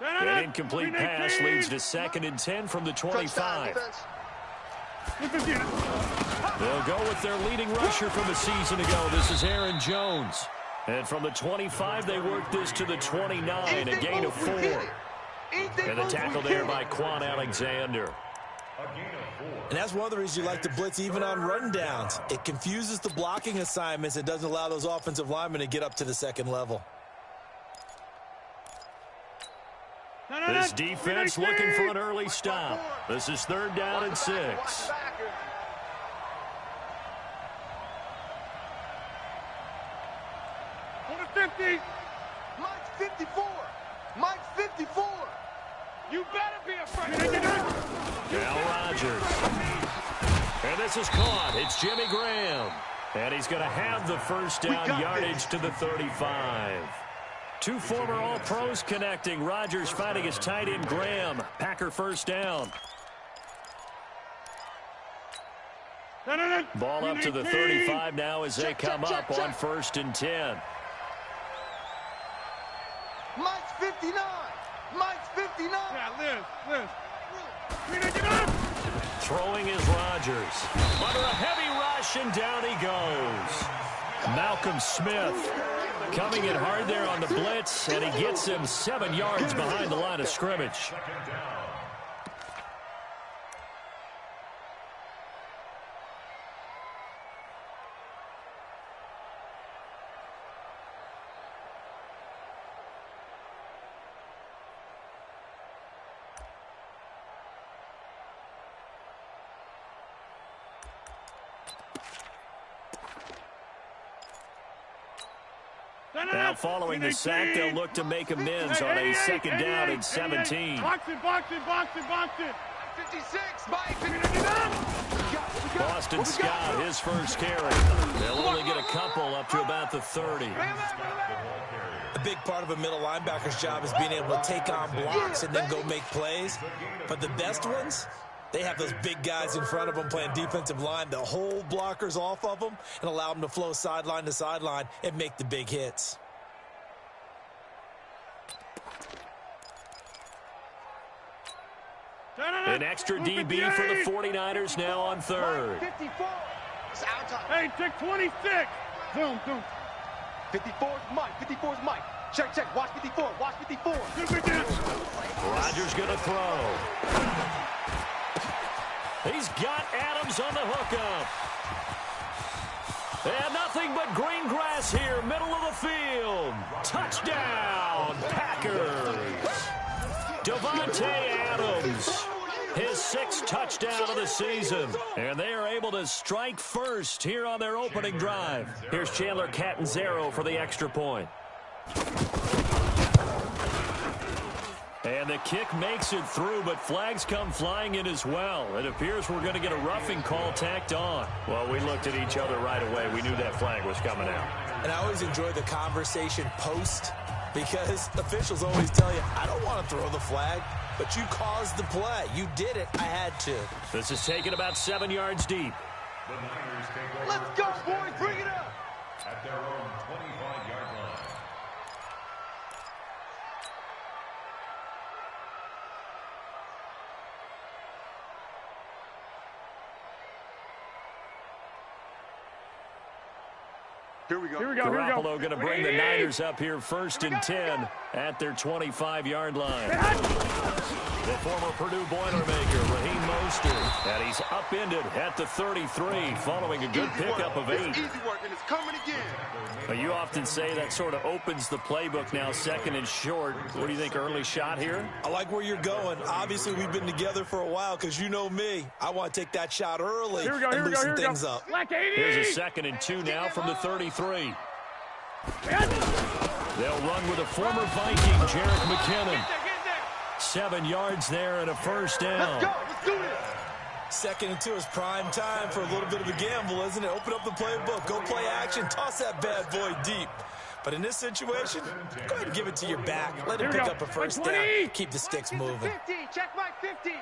An incomplete pass leads to 2nd and 10 from the 25. They'll go with their leading rusher from a season ago. This is Aaron Jones. And from the 25, they work this to the 29, a gain of 4. And the tackle there by Quan Alexander. And that's one of the reasons you like to blitz even on rundowns. It confuses the blocking assignments and doesn't allow those offensive linemen to get up to the second level. This defense looking for an early stop. This is 3rd down and 6. Mike's 54. Mike's 54. You better be afraid. Now Rodgers. And this is caught. It's Jimmy Graham. And he's going to have the first down yardage to the 35. 2 former All-Pros connecting. Rodgers finding his tight end Graham. Packer first down. Ball up to the 35 now as they come up on 1st and 10. Mike's 59. Mike's 59. Yeah, Liz. Throwing is Rodgers. Under a heavy rush, and down he goes. Malcolm Smith coming in hard there on the blitz, and he gets him 7 yards behind the line of scrimmage. Now following the sack, they'll look to make amends on a 2nd down and 17. Box it. 56. Mike. Boston Scott, his first carry. They'll only get a couple up to about the 30. A big part of a middle linebacker's job is being able to take on blocks and then go make plays. But the best ones, they have those big guys in front of them playing defensive line that hold blockers off of them and allow them to flow sideline to sideline and make the big hits. An extra DB for the 49ers now on 3rd. 54. It's our time. Hey, check 26. Zoom. 54's Mike. 54's Mike. Check. Watch 54. Watch 54. Rodgers going to throw. He's got Adams on the hookup. And nothing but green grass here, middle of the field. Touchdown, Packers. Davante Adams, his 6th touchdown of the season. And they are able to strike first here on their opening drive. Here's Chandler Catanzaro for the extra point. And the kick makes it through, but flags come flying in as well. It appears we're going to get a roughing call tacked on. Well, we looked at each other right away. We knew that flag was coming out. And I always enjoy the conversation post because officials always tell you, I don't want to throw the flag, but you caused the play. You did it. I had to. This is taken about 7 yards deep. Let's go, boys. Bring it up. At their own 25-yard line. Here we go. Garoppolo going to bring the Niners up here 1st and 10 at their 25-yard line. The former Purdue Boilermaker, Raheem Mostert, and he's upended at the 33 following a good pickup of 8. Easy work, and it's coming again. But you often say that sort of opens the playbook now, 2nd and short. What do you think, early shot here? I like where you're going. Obviously, we've been together for a while because you know me. I want to take that shot early and loosen things up. Here's a 2nd and 2 now from the 33. They'll run with a former Viking, Jerick McKinnon. 7 yards there and a first down. Let's go. Let's do this. 2nd and 2 is prime time for a little bit of a gamble, isn't it? Open up the playbook. Go play action. Toss that bad boy deep. But in this situation, go ahead and give it to your back. Let him pick up a first down. Keep the sticks moving. 50. Check Mike 50.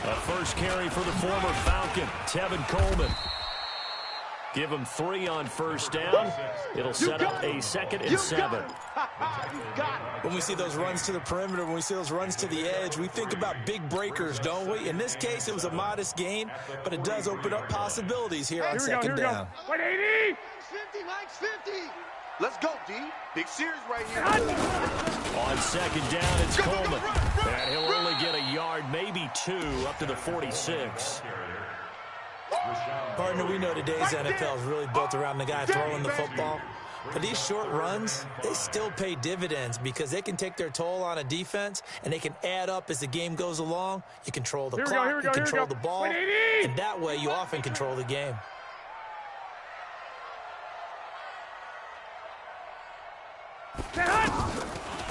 A first carry for the former Falcon, Tevin Coleman. Give him 3 on first down. It'll set up a 2nd and 7. When we see those runs to the perimeter, when we see those runs to the edge, we think about big breakers, don't we? In this case, it was a modest gain, but it does open up possibilities here on second down. 180! 50, Mike's 50. Let's go, D. Big series right here. On second down, it's Coleman. And he'll only get a yard, maybe 2, up to the 46. Partner, we know today's NFL is really built around the guy throwing the football. But these short runs, they still pay dividends because they can take their toll on a defense, and they can add up as the game goes along. You control the clock, you control the ball, and that way you often control the game.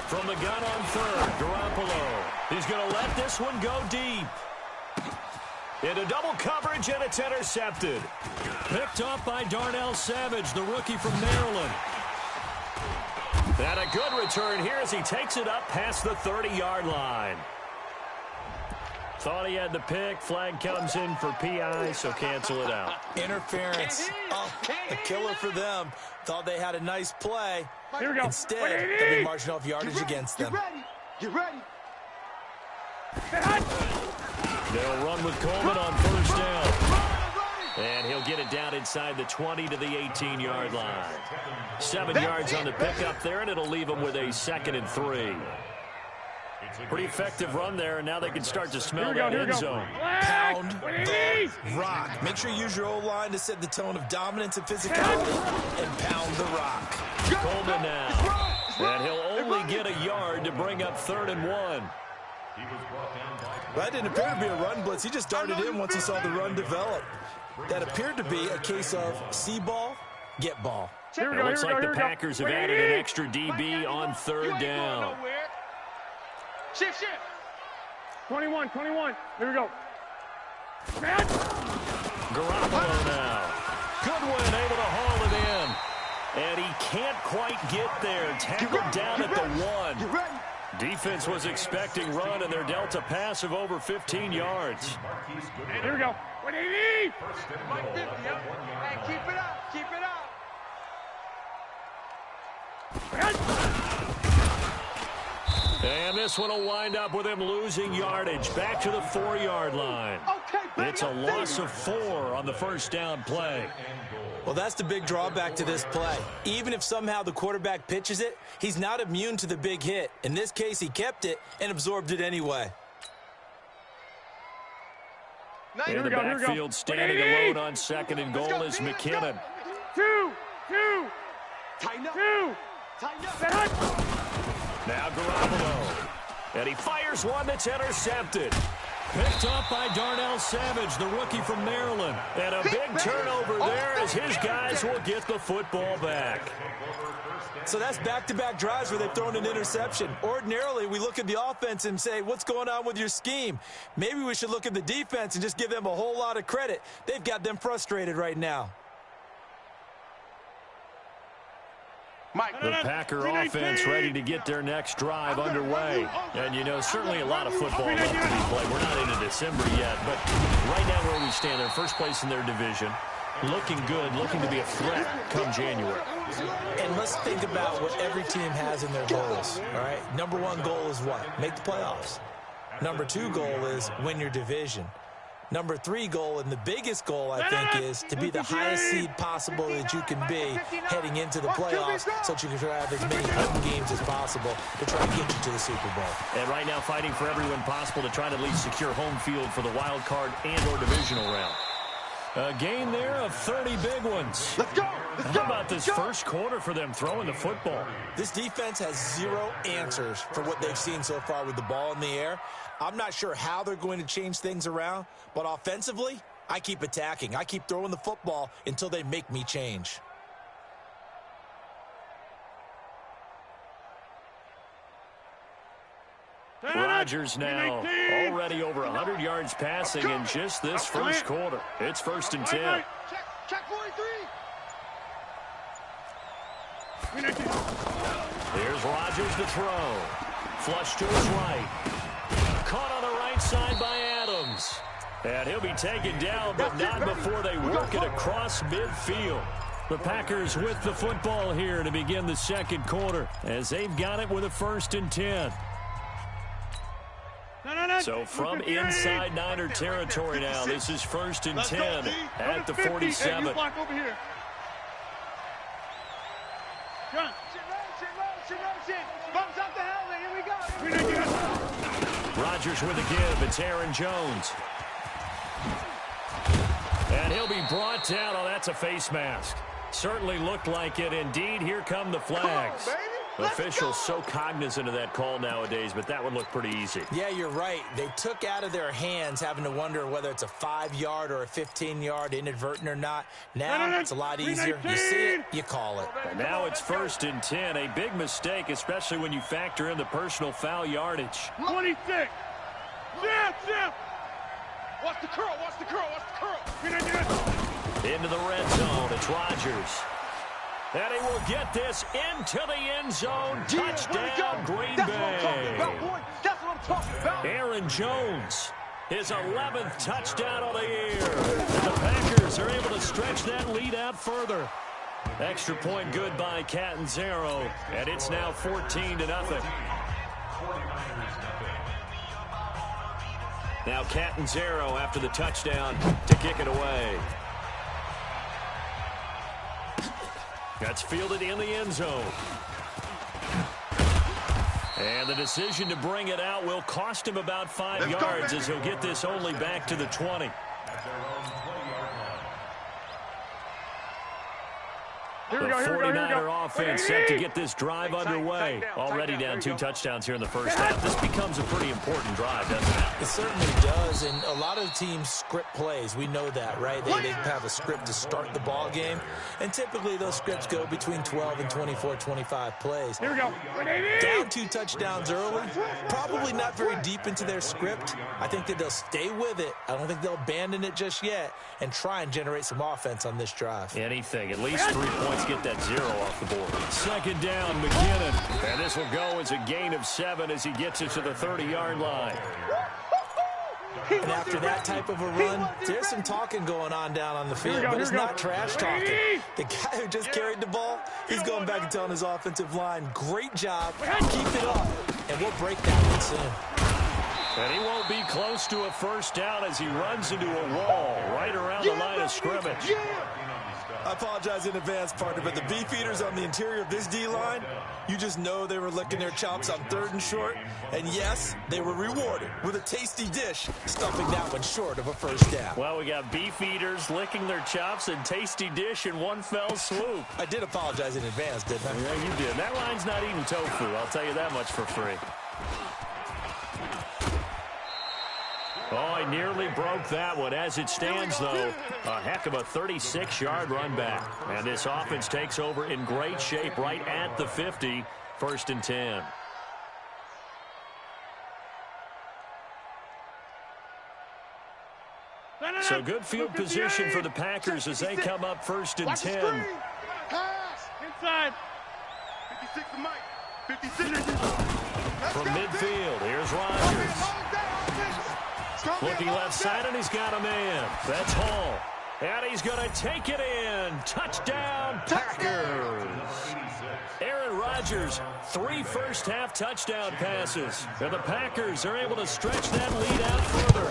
From the gun on third, Garoppolo. He's going to let this one go deep. Into double coverage, and it's intercepted. Picked up by Darnell Savage, the rookie from Maryland. And a good return here as he takes it up past the 30-yard line. Thought he had the pick. Flag comes in for PI, so cancel it out. Interference. Oh, a killer for them. Thought they had a nice play. Here we go. Instead, they'll be marching off yardage against them. Get ready. They'll run with Coleman on first down. And he'll get it down inside the 20 to the 18-yard line. 7 yards on the pickup there, and it'll leave him with a 2nd and 3. Pretty effective run there, and now they can start to smell that end zone. Pound the rock. Make sure you use your O-line to set the tone of dominance and physicality, and pound the rock. Coleman now. And he'll only get a yard to bring up 3rd and 1. That didn't appear to be a run blitz. He just darted in once he saw the run develop. That appeared to be a case of see ball, get ball. It looks like the Packers have added an extra DB on 3rd down. Shift. 21. Here we go. Garoppolo now. Goodwin able to haul it in. And he can't quite get there. Tackled down at the 1. Defense was expecting run, and they're dealt a pass of over 15 yards. Here we go. 180! 150, yep. Hey, keep it up. Keep it up. And this one will wind up with him losing yardage. Back to the 4-yard line. It's a loss of 4 on the first down play. Well, that's the big drawback to this play. Even if somehow the quarterback pitches it, he's not immune to the big hit. In this case, he kept it and absorbed it anyway. In the backfield, standing alone on 2nd and goal is McKinnon. 2. Tighten up. Now Garoppolo. And he fires one that's intercepted. Picked up by Darnell Savage, the rookie from Maryland. And a big turnover there as his guys will get the football back. So that's back-to-back drives where they've thrown an interception. Ordinarily, we look at the offense and say, what's going on with your scheme? Maybe we should look at the defense and just give them a whole lot of credit. They've got them frustrated right now. The Packer offense ready to get their next drive underway. And, you know, certainly a lot of football left to be played. We're not into December yet, but right now where we stand, they're first place in their division. Looking good, looking to be a threat come January. And let's think about what every team has in their goals, all right? Number 1 goal is what? Make the playoffs. Number 2 goal is win your division. Number 3 goal, and the biggest goal, I think, is to be the highest seed possible that you can be heading into the playoffs so that you can have as many home games as possible to try to get you to the Super Bowl. And right now fighting for every win possible to try to at least secure home field for the wild card and or divisional round. A game there of 30 big ones. Let's go. How about this first quarter for them throwing the football? This defense has 0 answers for what they've seen so far with the ball in the air. I'm not sure how they're going to change things around, but offensively, I keep attacking. I keep throwing the football until they make me change. Rodgers now already over 100 yards passing in just this first quarter. It's 1st and 10. Check 43. Here's Rodgers to throw. Flush to his right. Caught on the right side by Adams. And he'll be taken down, but not before they work it across midfield. The Packers with the football here to begin the second quarter as they've got it with a 1st and 10. So from inside Niner territory now, this is 1st and 10 at the 47. Hey, block over here. John. Bumps up the helmet. Here we go. Rodgers with a give. It's Aaron Jones. And he'll be brought down. Oh, that's a face mask. Certainly looked like it. Indeed, here come the flags. Come on, baby. Officials so cognizant of that call nowadays, but that would look pretty easy. Yeah, you're right. They took out of their hands having to wonder whether it's a 5-yard or a 15-yard, inadvertent or not. Now it's a lot easier. You see it, you call it. And now it's 1st and 10. A big mistake, especially when you factor in the personal foul yardage. 26. Zip. Watch the curl. Watch the curl. Watch the curl. Into the red zone. It's Rodgers. And he will get this into the end zone. Touchdown, Green Bay. That's what I'm talking about. Aaron Jones, his 11th touchdown of the year. And the Packers are able to stretch that lead out further. Extra point good by Catanzaro, and it's now 14-0. Now Catanzaro after the touchdown to kick it away. That's fielded in the end zone. And the decision to bring it out will cost him about 5 yards as he'll get this only back to the 20. The 49er offense set to get this drive underway. Already down 2 touchdowns here in the first half. This becomes a pretty important drive, doesn't it? It certainly does, and a lot of teams script plays. We know that, right? They have a script to start the ball game, and typically those scripts go between 12 and 24, 25 plays. Here we go. Down 2 touchdowns early, probably not very deep into their script. I think that they'll stay with it. I don't think they'll abandon it just yet and try and generate some offense on this drive. Anything, at least 3 points, get that 0 off the board. Second down, McKinnon. And this will go as a gain of 7 as he gets it to the 30-yard line. And after that type of a run, there's some talking going on down on the field, but it's not trash talking. The guy who just carried the ball, he's going back and telling his offensive line, great job, keep it up, and we'll break that one soon. And he won't be close to a first down as he runs into a wall right around the line of scrimmage. I apologize in advance, partner, but the beefeaters on the interior of this D-line, you just know they were licking their chops on 3rd and short. And yes, they were rewarded with a tasty dish, stuffing that one short of a first down. Well, we got beefeaters licking their chops and tasty dish in one fell swoop. I did apologize in advance, didn't I? Yeah, you did. That line's not eating tofu, I'll tell you that much for free. Oh, he nearly broke that one. As it stands, though, a heck of a 36-yard run back. And this offense takes over in great shape right at the 50, 1st and 10. So good field position for the Packers as they come up 1st and 10. Inside. 56 to Mike. 56. From midfield, here's Rodgers. Looking left side, and he's got a man. That's Hall. And he's going to take it in. Touchdown, Packers. Aaron Rodgers, 3 first-half touchdown passes. And the Packers are able to stretch that lead out further.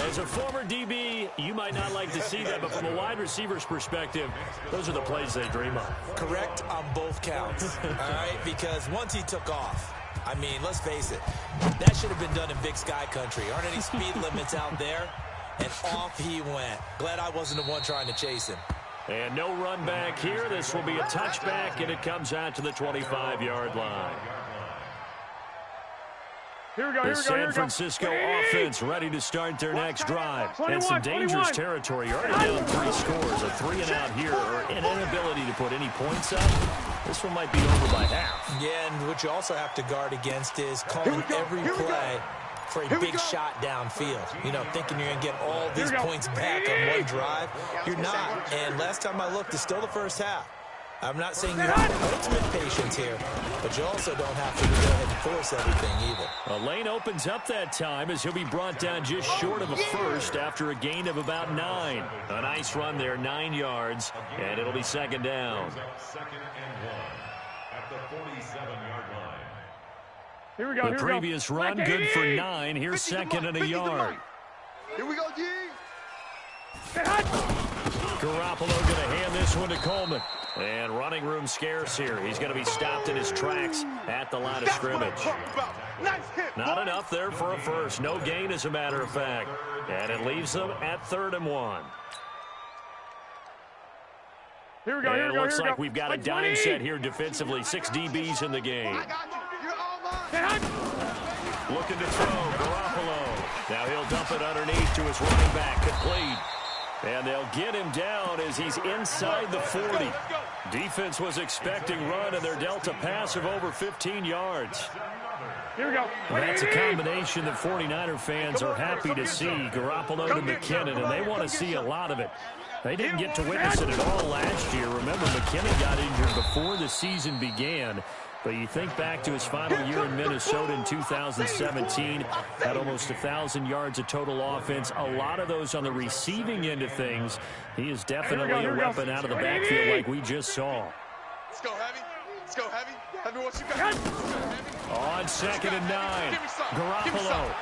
As a former DB, you might not like to see that, but from a wide receiver's perspective, those are the plays they dream of. Correct on both counts, all right? Because once he took off, I mean, let's face it, that should have been done in Big Sky Country. Aren't any speed limits out there? And off he went. Glad I wasn't the one trying to chase him. And no run back here. This will be a touchback, and it comes out to the 25-yard line. The San Francisco offense ready to start their next drive. And some dangerous territory. You're already down 3 scores. A 3 and out here, or an inability to put any points up. This one might be over by half. Yeah, and what you also have to guard against is calling every play for a big shot downfield. You know, thinking you're going to get all these points back on one drive. You're not. And last time I looked, it's still the first half. I'm not saying you have ultimate patience here, but you also don't have to go ahead and force everything either. A lane opens up that time as he'll be brought down just short of a first after a gain of about 9. A nice run there, 9 yards, and it'll be second down. Second and 1 at the 47-yard line. Here we go. The previous run, good for 9. Here's second and a yard. Here we go, G. Garoppolo going to hand this one to Coleman. And running room scarce here. He's going to be stopped in his tracks at the line of scrimmage. Nice hit. Not enough there for a first. No gain, as a matter of fact. And it leaves them at 3rd and 1. Here we go. And it looks like we've got a dime set here defensively. 6 DBs in the game. I got you. You're all mine. Looking to throw, Garoppolo. Now he'll dump it underneath to his running back, complete. And they'll get him down as he's inside the 40. Defense was expecting run, and they're dealt a pass of over 15 yards. Here we go. That's a combination that 49er fans are happy to see. Garoppolo to McKinnon, and they want to see a lot of it. They didn't get to witness it at all last year. Remember, McKinnon got injured before the season began. But you think back to his final year in Minnesota in 2017, had almost 1,000 yards of total offense. A lot of those on the receiving end of things. He is definitely a weapon out of the backfield like we just saw. Let's go, Heavy. Let's go, Heavy. Heavy, what you got? On 2nd and 9, Garoppolo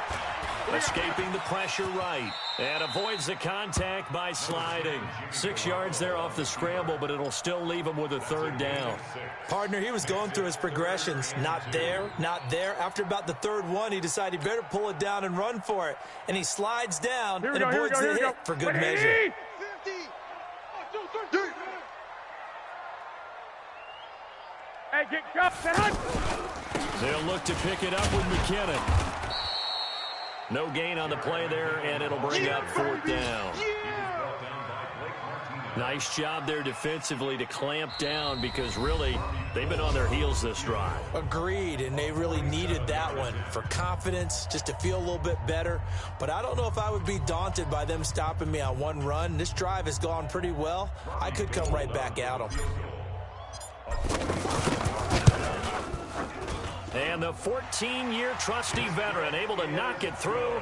escaping the pressure right and avoids the contact by sliding. 6 yards there off the scramble, but it'll still leave him with a 3rd down. Partner, he was going through his progressions. Not there, not there. After about the 3rd one, he decided he better pull it down and run for it. And he slides down and avoids the hit for good measure. 50. 1, 2, 3. Hey, get cuffed. They'll look to pick it up with McKinnon. No gain on the play there, and it'll bring up 4th down. Nice job there defensively to clamp down because really they've been on their heels this drive. Agreed, and they really needed that one for confidence, just to feel a little bit better. But I don't know if I would be daunted by them stopping me on one run. This drive has gone pretty well. I could come right back at them. And the 14-year trusty veteran able to knock it through.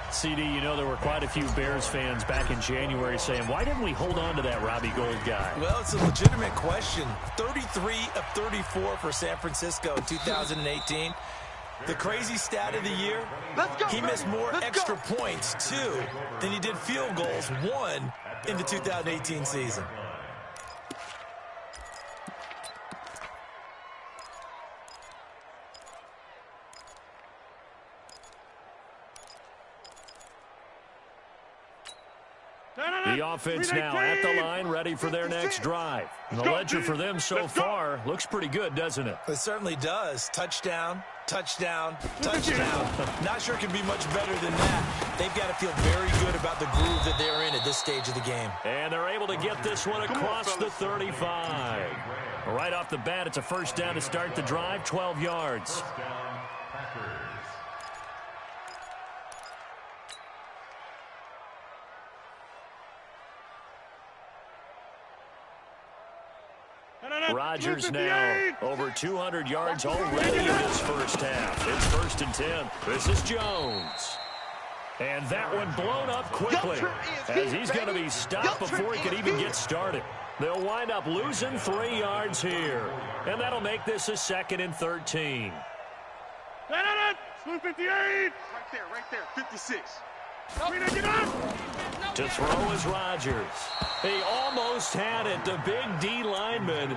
CD, you know there were quite a few Bears fans back in January saying, why didn't we hold on to that Robbie Gould guy? Well, it's a legitimate question. 33 of 34 for San Francisco in 2018. The crazy stat of the year, he missed more extra points, 2, than he did field goals, 1, in the 2018 season. The offense now at the line, ready for their next drive. And the ledger for them so far looks pretty good, doesn't it? It certainly does. Touchdown, touchdown, touchdown. Not sure it can be much better than that. They've got to feel very good about the groove that they're in at this stage of the game. And they're able to get this one across the 35. Right off the bat, it's a 1st down to start the drive, 12 yards. Rodgers now over 200 yards already in this first half. It's 1st and 10. This is Jones. And that one blown up quickly as he's going to be stopped before he can even get started. They'll wind up losing 3 yards here. And that'll make this a 2nd and 13. Blue 58. Right there, 56. To throw is Rodgers. He almost had it. The big D lineman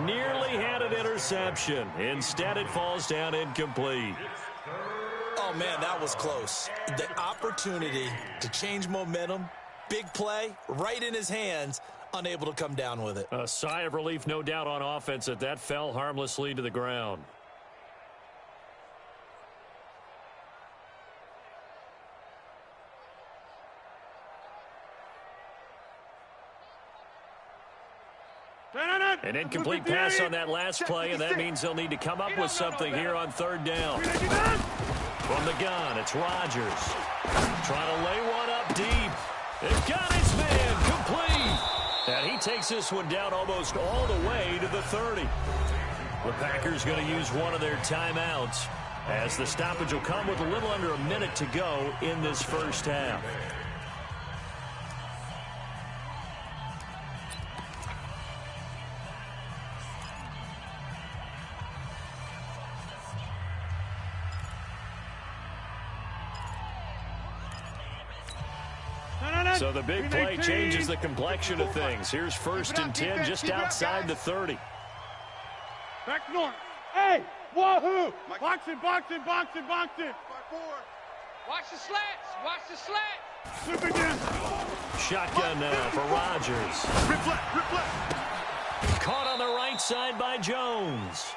nearly had an interception. Instead, it falls down incomplete. Oh, man, that was close. The opportunity to change momentum, big play, right in his hands, unable to come down with it. A sigh of relief, no doubt, on offense that fell harmlessly to the ground. An incomplete pass on that last play, and that means they'll need to come up with something here on 3rd down. From the gun, it's Rodgers. Trying to lay one up deep. They've got his man complete. And he takes this one down almost all the way to the 30. The Packers going to use one of their timeouts, as the stoppage will come with a little under a minute to go in this first half. So the big play changes the complexion of things. Here's 1st and 10 just outside the 30. Back north. Hey, wahoo! Box it, box it, box it, box it. Watch the slats. Watch the slats. Slip again. Shotgun now for Rodgers. Caught on the right side by Jones.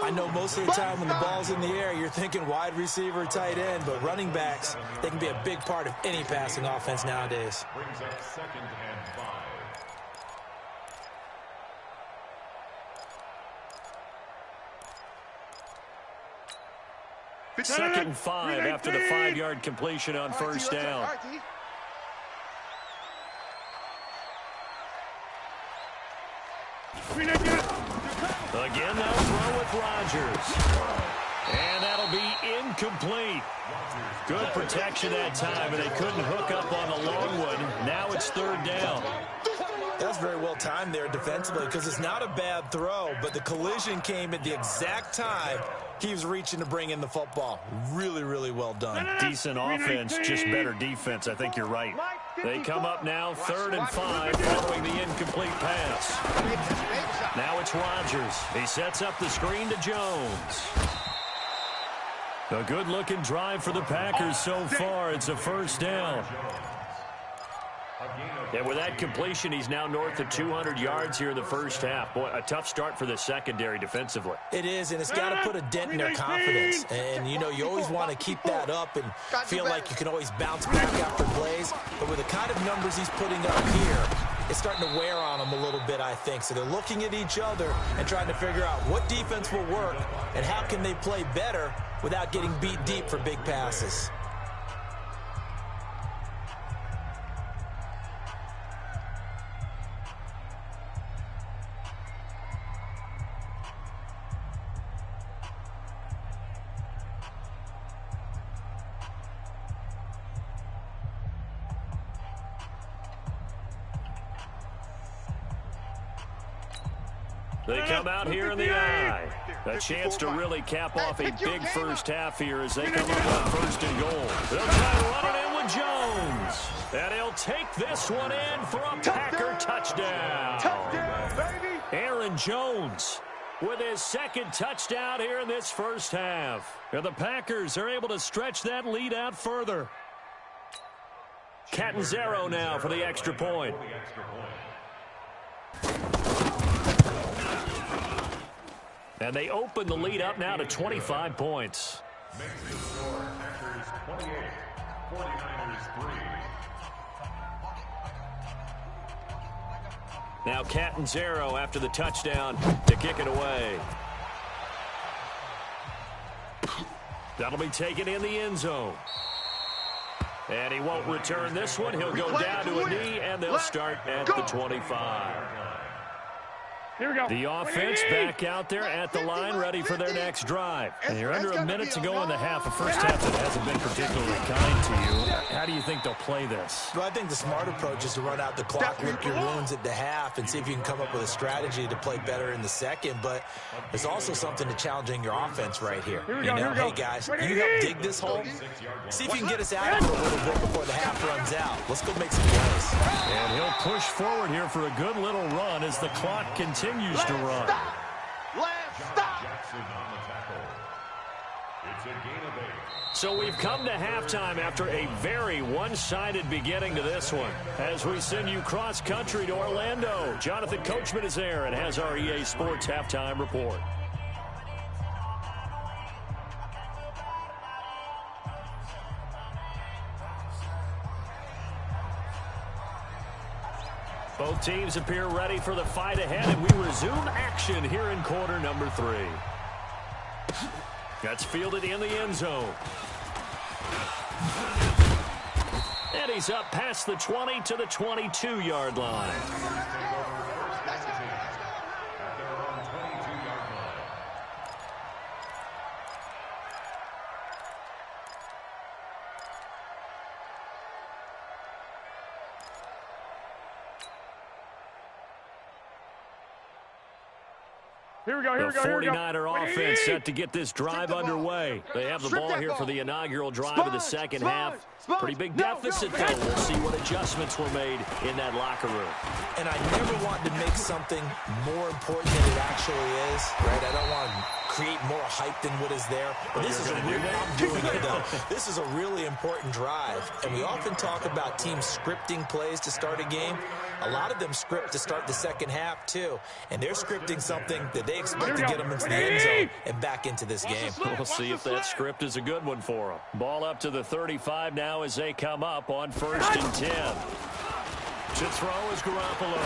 I know most of the time when the ball's in the air, you're thinking wide receiver, tight end, but running backs, they can be a big part of any passing offense nowadays. Brings up 2nd and 5. 2nd and 5 after the 5-yard completion on 1st down. Again, they'll throw with Rodgers. And that'll be incomplete. Good protection that time, and they couldn't hook up on the long one. Now it's 3rd down. That's very well timed there defensively, because it's not a bad throw, but the collision came at the exact time he was reaching to bring in the football. Really, really well done. Decent offense, just better defense. I think you're right. They come up now 3rd and 5 following the incomplete pass. Now it's Rodgers. He sets up the screen to Jones. A good-looking drive for the Packers so far. It's a 1st down. And with that completion, he's now north of 200 yards here in the first half. Boy, a tough start for the secondary defensively. It is, and it's got to put a dent in their confidence. And, you know, you always want to keep that up and feel like you can always bounce back after plays. But with the kind of numbers he's putting up here, it's starting to wear on them a little bit, I think. So they're looking at each other and trying to figure out what defense will work and how can they play better without getting beat deep for big passes. They come out here in the eye. A chance to really cap off a big first half here as they come up on 1st and goal. They'll try to run it in with Jones. And he'll take this one in for a Packer touchdown. Aaron Jones with his 2nd touchdown here in this first half. And the Packers are able to stretch that lead out further. Catanzaro now for the extra point. And they open the lead up now to 25 points. Makes the score Packers 28, 49ers 3. Now Catanzaro after the touchdown to kick it away. That'll be taken in the end zone. And he won't return this one. He'll go down to a knee, and they'll start at the 25. Here we go. The offense back out there at the line, ready for their next drive. And you're under a minute to go in the half. A first half that hasn't been particularly kind to you. How do you think they'll play this? Well, I think the smart approach is to run out the clock, lick your wounds at the half, and see if you can come up with a strategy to play better in the second. But there's also something to challenging your offense right here. Hey, guys, you help dig this hole. See if you can get us out of it a little bit before the half runs out. Let's go make some plays. And he'll push forward here for a good little run as the clock continues to run. Jackson on the tackle. It's a gain of 8. So we've come to halftime after a very one-sided beginning to this one. As we send you cross-country to Orlando, Jonathan Coachman is there and has our EA Sports halftime report. Both teams appear ready for the fight ahead, and we resume action here in quarter number 3. That's fielded in the end zone. And he's up past the 20 to the 22-yard line. Here we go, here we go, The here we go. 49er offense set to get this drive underway. They have the ball here for the inaugural drive of the second half. Pretty big deficit, though. We'll see what adjustments were made in that locker room. And I never want to make something more important than it actually is, right? I don't want to create more hype than what is there. But this is a really, I'm doing it, though. This is a really important drive. And we often talk about teams scripting plays to start a game. A lot of them script to start the second half, too. And they're scripting something that they expect to get them into the end zone and back into this game. We'll see if that script is a good one for them. Ball up to the 35 now as they come up on 1st and 10. To throw is Garoppolo.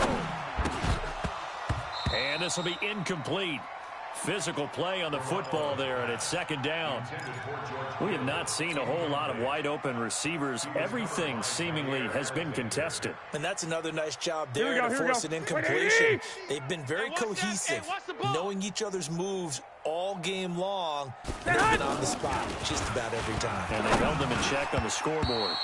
And this will be incomplete. Physical play on the football there, and it's second down. We have not seen a whole lot of wide-open receivers. Everything seemingly has been contested. And that's another nice job there to force an incompletion. They've been very cohesive, knowing each other's moves all game long, and they've been on the spot just about every time. And they held them in check on the scoreboard.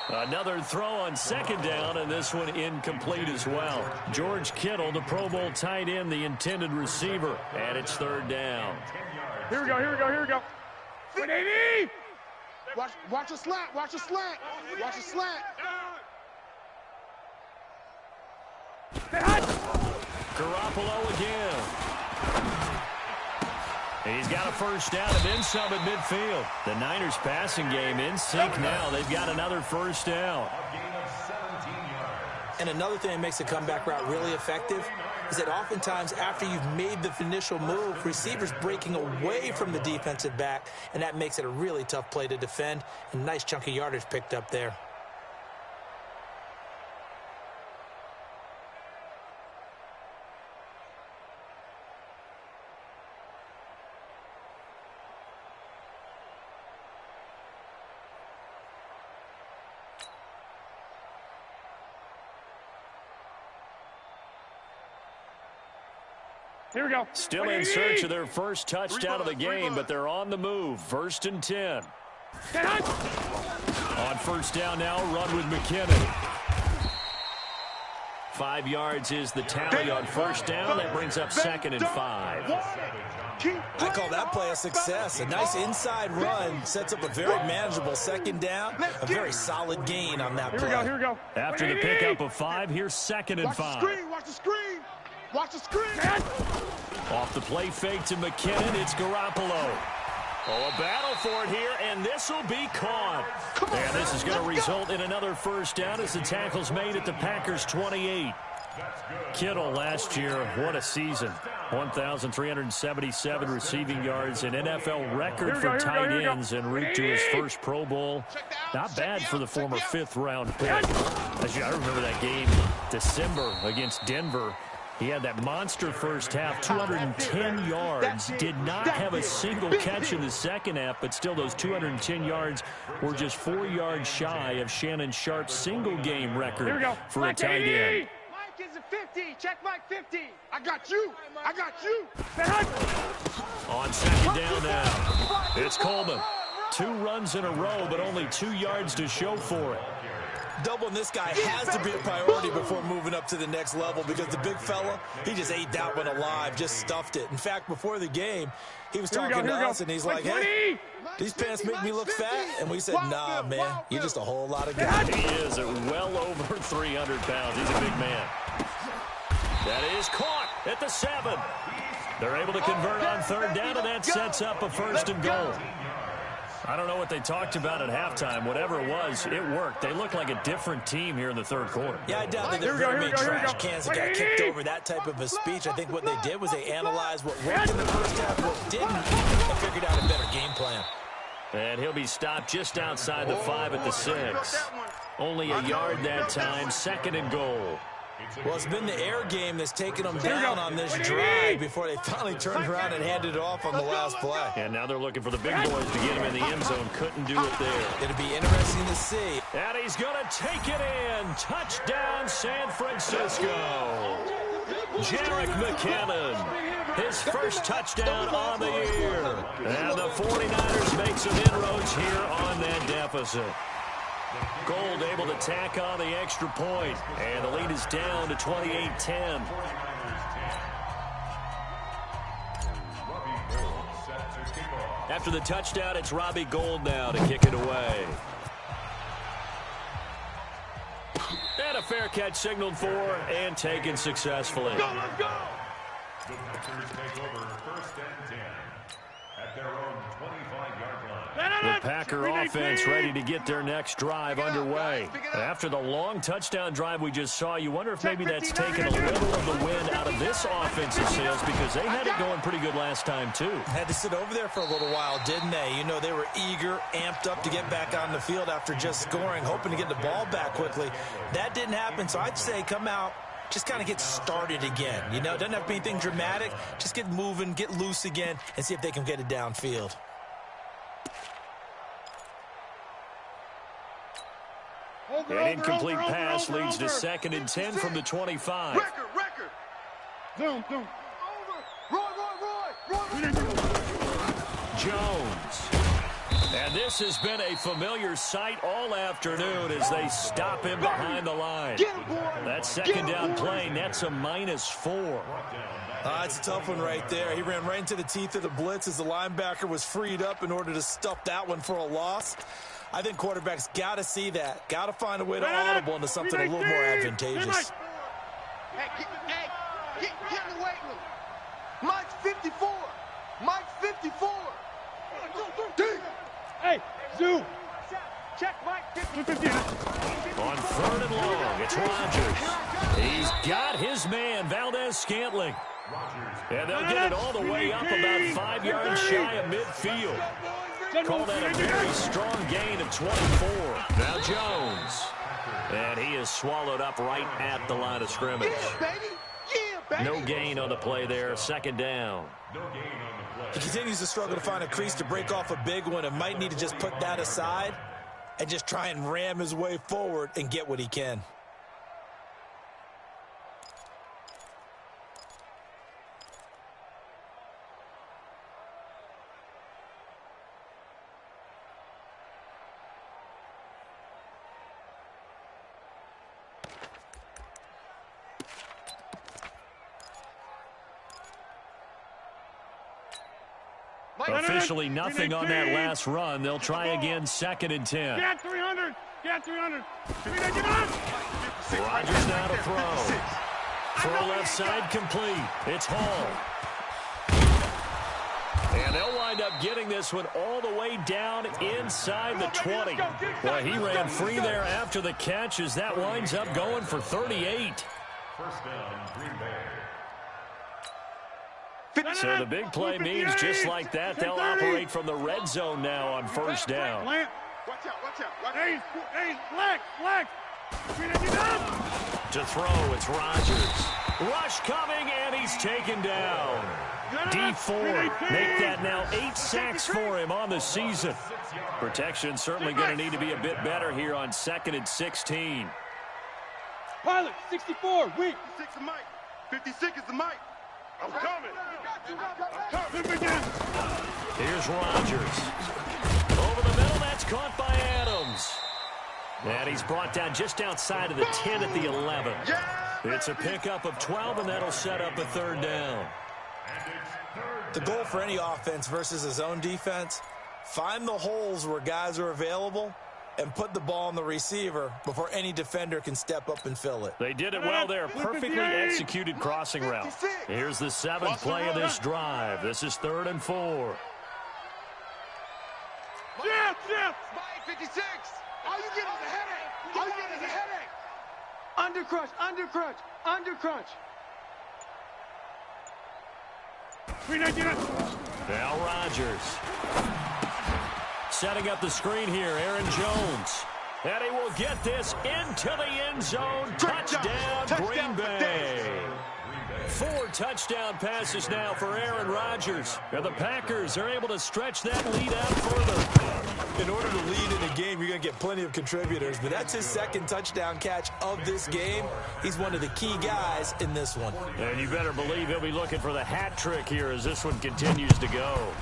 Another throw on second down, and this one incomplete as well. George Kittle, the Pro Bowl tight end, the intended receiver, and it's third down. Here we go, here we go, here we go. 180! Watch a slant, watch a slant, watch a slant. Garoppolo again. He's got a first down and then some at midfield. The Niners passing game in sync now. They've got another first down. And another thing that makes the comeback route really effective is that oftentimes after you've made the initial move, receivers breaking away from the defensive back, and that makes it a really tough play to defend. And nice chunk of yardage picked up there. Here we go. Still in search of their first touchdown of the game, but they're on the move. 1st and 10. On first down now, run with McKinnon. 5 yards is the tally on first down. That brings up 2nd and 5. I call that play a success. A nice inside run sets up a very manageable second down. A very solid gain on that play. Here we go, here we go. After the pickup of 5, here's 2nd and 5. Watch the screen. Watch the screen! Off the play fake to McKinnon, it's Garoppolo. Oh, a battle for it here, and this will be caught. And this is going to result in another first down as the tackle's made at the Packers' 28. Kittle last year, what a season. 1,377 receiving yards, an NFL record for tight ends en route to his first Pro Bowl. Not bad for the former 5th-round pick. I remember that game, December, against Denver. He had that monster first half, 210 yards, did not have a single catch in the second half, but still those 210 yards were just 4 yards shy of Shannon Sharp's single-game record for a tight end. Mike is a 50. Check Mike 50. I got you. I got you. On second down now, it's Coleman. 2 runs in a row, but only 2 yards to show for it. Doubling this guy has to be a priority before moving up to the next level because the big fella, he just ate that one alive, just stuffed it. In fact, before the game, he was talking to us, and he's like, hey, these pants make me look fat? And we said, nah, man, you're just a whole lot of guy. He is at well over 300 pounds. He's a big man. That is caught at the 7. They're able to convert on third down, and that sets up a 1st and goal. I don't know what they talked about at halftime. Whatever it was, it worked. They look like a different team here in the third quarter. Yeah, I doubt that they're very many trash cans that got kicked over that type of a speech. I think what they did was they analyzed what worked in the first half, what didn't, and figured out a better game plan. And he'll be stopped just outside the 5 at the 6. Only a yard that time, 2nd and goal. Well, it's been the air game that's taken them down on this drive before they finally turned around and handed it off on the last play. And now they're looking for the big boys to get him in the end zone. Couldn't do it there. It'll be interesting to see. And he's going to take it in. Touchdown, San Francisco. Jarek McKinnon, his first touchdown on the year. And the 49ers make some inroads here on that deficit. Gold able to tack on the extra point, and the lead is down to 28-10. After the touchdown, it's Robbie Gould now to kick it away. And a fair catch signaled for and taken successfully. Go, let's go! The Packers take over 1st and 10 at their own 25-yard line. The Packer offense ready to get their next drive underway. After the long touchdown drive we just saw, you wonder if maybe that's taken a little of the wind out of this offensive sails, because they had it going pretty good last time too. Had to sit over there for a little while, didn't they? You know, they were eager, amped up to get back on the field after just scoring, hoping to get the ball back quickly. That didn't happen, so I'd say come out, just kind of get started again. You know, it doesn't have to be anything dramatic. Just get moving, get loose again, and see if they can get it downfield. An incomplete pass leads to 2nd and 10 from the 25. Record. Zoom. Roy. Jones. And this has been a familiar sight all afternoon as they stop him behind the line. Get him, boy. That second down play, that's a -4. It's a tough one right there. He ran right into the teeth of the blitz as the linebacker was freed up in order to stuff that one for a loss. I think quarterbacks got to see that. Got to find a way to audible into something a little more advantageous. Hey, get in the weight room. Mike's 54. Hey, Zoom. Check Mike 250. On 3rd and long, it's Rodgers. He's got his man, Valdez-Scantling. And they'll get it all the way up about 5 yards shy of midfield. Call that a very strong gain of 24. Now Jones. And he is swallowed up right at the line of scrimmage. Yeah, baby. No gain on the play there. 2nd down. He continues to struggle to find a crease to break off a big one and might need to just put that aside and just try and ram his way forward and get what he can. Officially nothing on that last run. They'll try again, 2nd and 10. Get 300. Rodgers now to throw. Throw left side complete. It's Hall. And they'll wind up getting this one all the way down inside the 20. Well, he ran free there after the catch as that winds up going for 38. 1st down, Green Bay. So the big play means just like that, they'll operate from the red zone now on 1st down. Watch out. Hey, flex. To throw, it's Rodgers. Rush coming, and he's taken down. D Ford make that now 8 sacks for him on the season. Protection certainly going to need to be a bit better here on 2nd and 16. Pilot, 64, weak. 56 is Mike. 56 is the Mike. I'm coming. Here's Rodgers. Over the middle, that's caught by Adams. And he's brought down just outside of the 10 at the 11. It's a pickup of 12, and that'll set up a 3rd down. The goal for any offense versus his own defense, find the holes where guys are available and put the ball on the receiver before any defender can step up and fill it. They did it well there. Perfectly executed crossing route. Here's the 7th play of this drive. This is 3rd and 4. Jeff! Mike 56! All you get is a headache! Undercrunch! Now Rodgers. Setting up the screen here, Aaron Jones. And he will get this into the end zone. Touchdown, Green Bay. 4 touchdown passes now for Aaron Rodgers. And the Packers are able to stretch that lead out further. In order to lead in a game, you're going to get plenty of contributors, but that's his second touchdown catch of this game. He's one of the key guys in this one. And you better believe he'll be looking for the hat trick here as this one continues to go.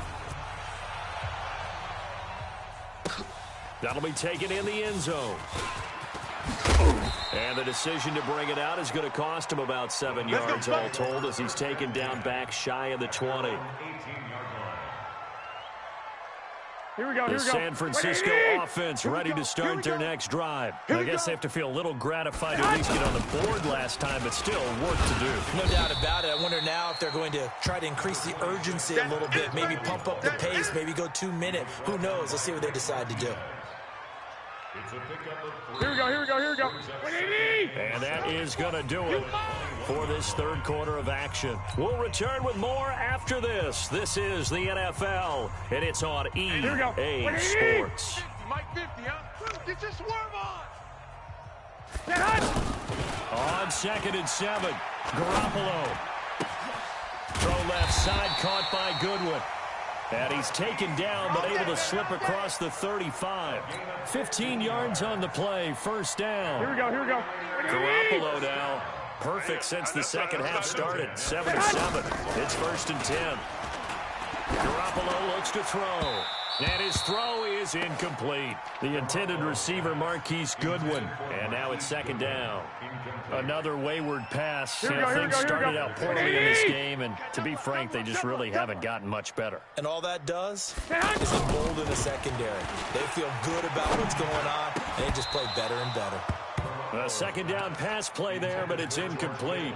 That'll be taken in the end zone. And the decision to bring it out is going to cost him about 7 yards all told as he's taken down back shy of the 20. Here we go, the San Francisco offense ready to start their next drive. I guess they have to feel a little gratified to at least get on the board last time, but still work to do. No doubt about it. I wonder now if they're going to try to increase the urgency a little bit, maybe pump up the pace, maybe go 2 minute. Who knows? Let's see what they decide to do. Here we go. And that is going to do it for this third quarter of action. We'll return with more after this. This is the NFL, and it's on EA Sports. Mike 50, huh? Get your swerve on. On 2nd and 7, Garoppolo. Throw left side, caught by Goodwin. And he's taken down, but able to slip across the 35. 15 yards on the play, first down. Here we go. Garoppolo now. Perfect since the second half started. 7-7. It's 1st and 10. Garoppolo looks to throw. And his throw is incomplete. The intended receiver, Marquise Goodwin. And now it's 2nd down. Another wayward pass. Things started out poorly in this game, and to be frank, they just really haven't gotten much better. And all that does is embolden the secondary. They feel good about what's going on, and they just play better and better. A 2nd down pass play there, but it's incomplete.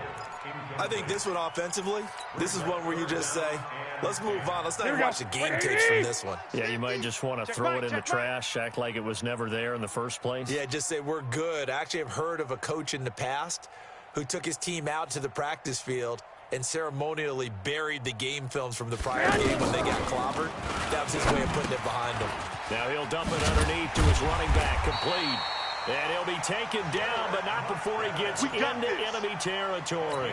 I think this one offensively, this is one where you just say, let's move on. Let's not even watch the game tapes from this one. Yeah, you might just want to throw it in the trash, act like it was never there in the first place. Yeah, just say we're good. I actually have heard of a coach in the past who took his team out to the practice field and ceremonially buried the game films from the prior game when they got clobbered. That was his way of putting it behind him. Now he'll dump it underneath to his running back, complete. And he'll be taken down, but not before he gets into enemy territory.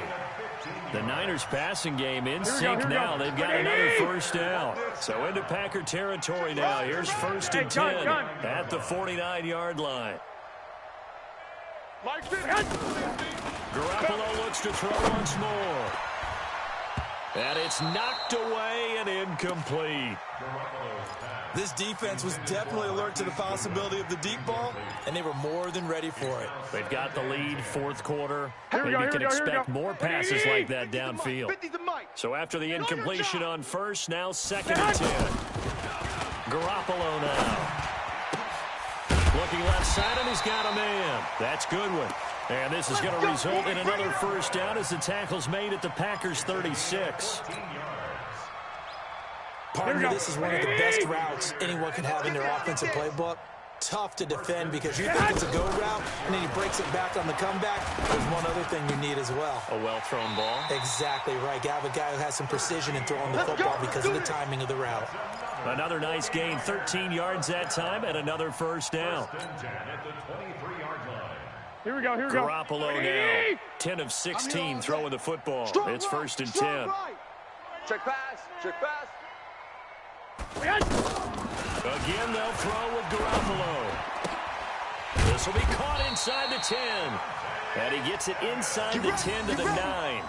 The Niners passing game in sync now. They've got another first down. So into Packer territory now. Here's 1st and 10 at the 49-yard line. Garoppolo looks to throw once more. And it's knocked away and incomplete. This defense was definitely alert to the possibility of the deep ball, and they were more than ready for it. They've got the lead, 4th quarter. Maybe you can expect more passes like that downfield. So after the incompletion on first, now 2nd and 10. Garoppolo now. Looking left side, and he's got a man. That's Goodwin. And this is going to result in another first down as the tackle's made at the Packers' 36. Pardon me, this is one of the best routes anyone can have in their offensive playbook. Tough to defend because you think it's a go route, and then he breaks it back on the comeback. There's one other thing you need as well. A well-thrown ball. Exactly right. You have a guy who has some precision in throwing the football because of the timing of the route. Another nice gain, 13 yards that time, and another first down. Here we go. Garoppolo now, 10 of 16 throwing the football. It's 1st and 10. Check pass. Again, they'll throw with Garoppolo. This will be caught inside the 10. And he gets it inside the 10 to the 9.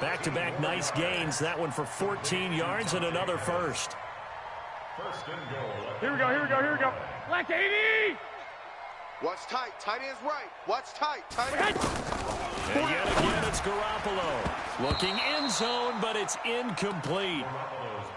Back-to-back nice gains. That one for 14 yards and another first. Here we go. Black 80. Watch tight. Tight end's right. Watch tight. Tight end. And yet again, it's Garoppolo. Looking end zone, but it's incomplete.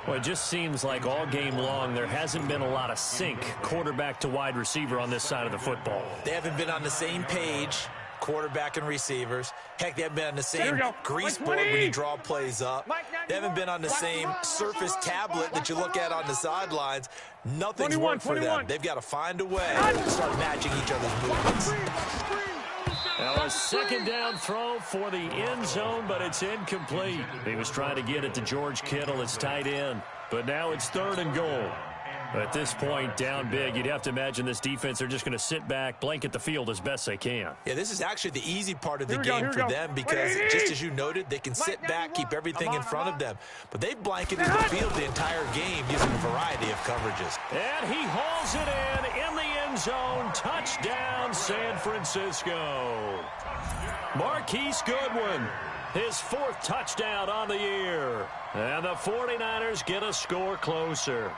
Well, it just seems like all game long there hasn't been a lot of sync quarterback to wide receiver on this side of the football. They haven't been on the same page, quarterback and receivers. Heck, they haven't been on the same grease board when you draw plays up. They haven't been on the same surface tablet that you look at on the sidelines. Nothing's worked for them. They've got to find a way to start matching each other's movements. Now a 2nd down throw for the end zone, but it's incomplete. He was trying to get it to George Kittle, it's tight end. But now it's 3rd and goal. At this point, down big, you'd have to imagine this defense are just going to sit back, blanket the field as best they can. Yeah, this is actually the easy part of the game for them because, just as you noted, they can sit back, keep everything in front of them. But they've blanketed the field the entire game using a variety of coverages. And he hauls it in the end zone. Touchdown, San Francisco. Marquise Goodwin, his 4th touchdown on the year. And the 49ers get a score closer.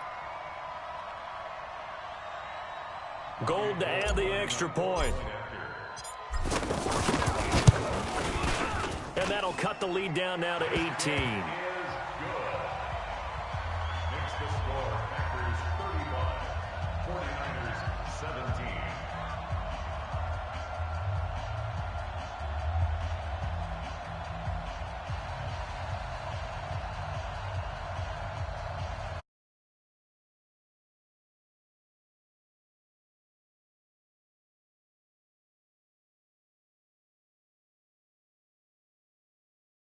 Gold to add the extra point. And that'll cut the lead down now to 18.